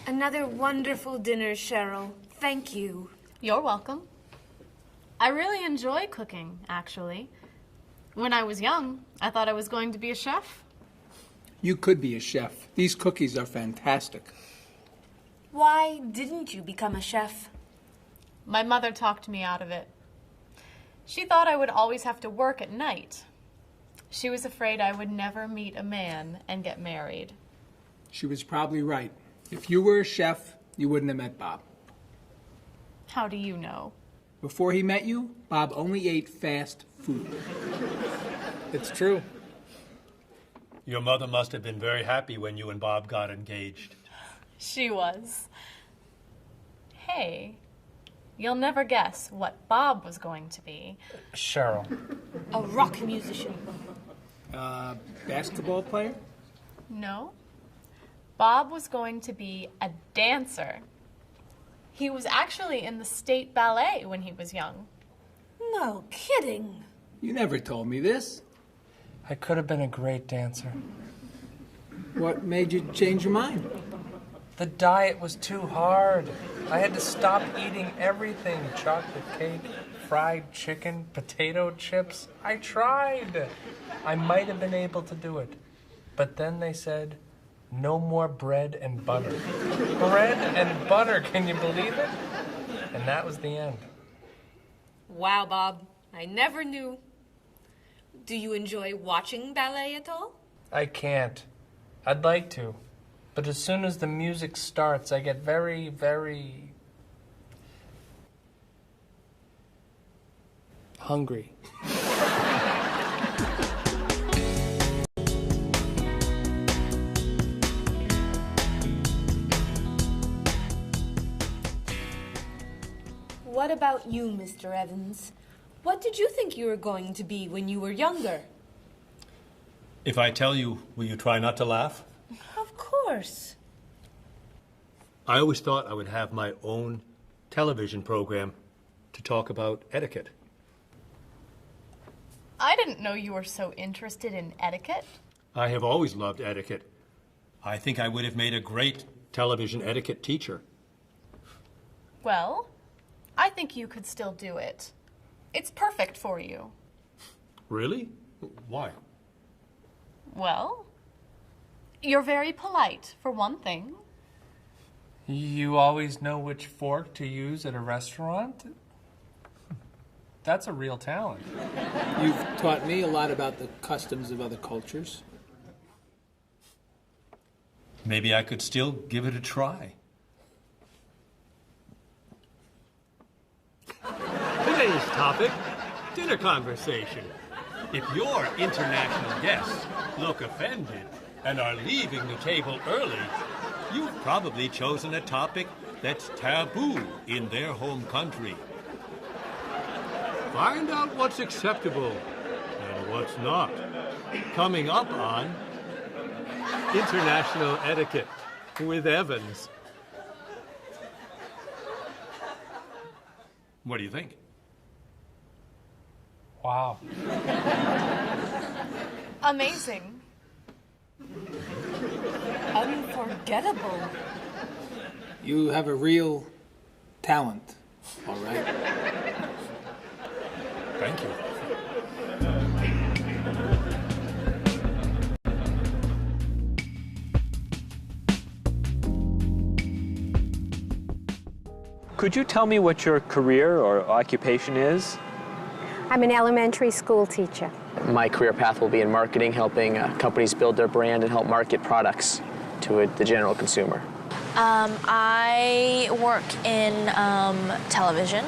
Another wonderful dinner, Cheryl. Thank you. You're welcome. I really enjoy cooking, actually. When I was young, I thought I was going to be a chef. You could be a chef. These cookies are fantastic. Why didn't you become a chef? My mother talked me out of it. She thought I would always have to work at night. She was afraid I would never meet a man and get married. She was probably right. If you were a chef, you wouldn't have met Bob. How do you know? Before he met you, Bob only ate fast food. It's true. Your mother must have been very happy when you and Bob got engaged. She was. Hey, you'll never guess what Bob was going to be. Cheryl. A rock musician. Basketball player? No. Bob was going to be a dancer. He was actually in the state ballet when he was young. No kidding. You never told me this. I could have been a great dancer. What made you change your mind? The diet was too hard. I had to stop eating everything. Chocolate cake, fried chicken, potato chips. I tried. I might have been able to do it. But then they said, no more bread and butter. Bread and butter, can you believe it? And that was the end. Wow, Bob. I never knew. Do you enjoy watching ballet at all? I can't. I'd like to. But as soon as the music starts, I get very, very hungry. What about you, Mr. Evans? What did you think you were going to be when you were younger? If I tell you, will you try not to laugh? Of course. I always thought I would have my own television program to talk about etiquette. I didn't know you were so interested in etiquette. I have always loved etiquette. I think I would have made a great television etiquette teacher. Well, I think you could still do it. It's perfect for you. Really? Why? Well, you're very polite, for one thing. You always know which fork to use at a restaurant? That's a real talent. You've taught me a lot about the customs of other cultures. Maybe I could still give it a try. Today's topic, dinner conversation. If your international guests look offended and are leaving the table early, you've probably chosen a topic that's taboo in their home country. Find out what's acceptable and what's not. Coming up on International Etiquette with Evans. What do you think? Wow. Amazing. Unforgettable. You have a real talent, all right? Thank you. Could you tell me what your career or occupation is? I'm an elementary school teacher. My career path will be in marketing, helping companies build their brand and help market products to the general consumer. I work in television,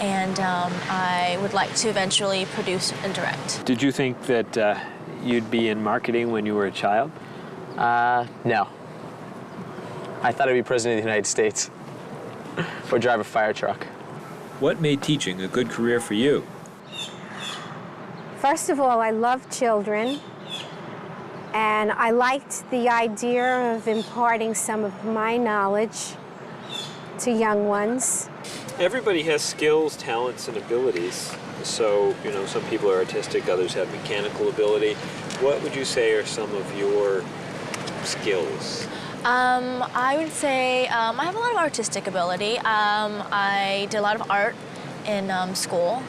and I would like to eventually produce and direct. Did you think that you'd be in marketing when you were a child? No. I thought I'd be president of the United States or drive a fire truck. What made teaching a good career for you? First of all, I love children, and I liked the idea of imparting some of my knowledge to young ones. Everybody has skills, talents, and abilities. So, you know, some people are artistic, others have mechanical ability. What would you say are some of your skills? I would say I have a lot of artistic ability. I did a lot of art in school.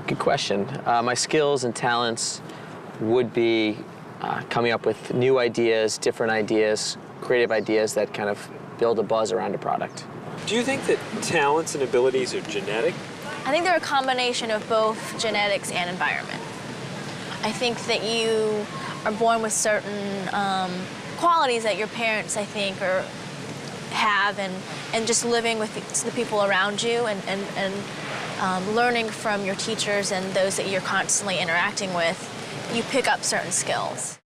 Good question. My skills and talents would be coming up with new ideas, different ideas, creative ideas that kind of build a buzz around a product. Do you think that talents and abilities are genetic? I think they're a combination of both genetics and environment. I think that you are born with certain qualities that your parents, I think, have, and just living with the people around you and learning from your teachers and those that you're constantly interacting with, you pick up certain skills.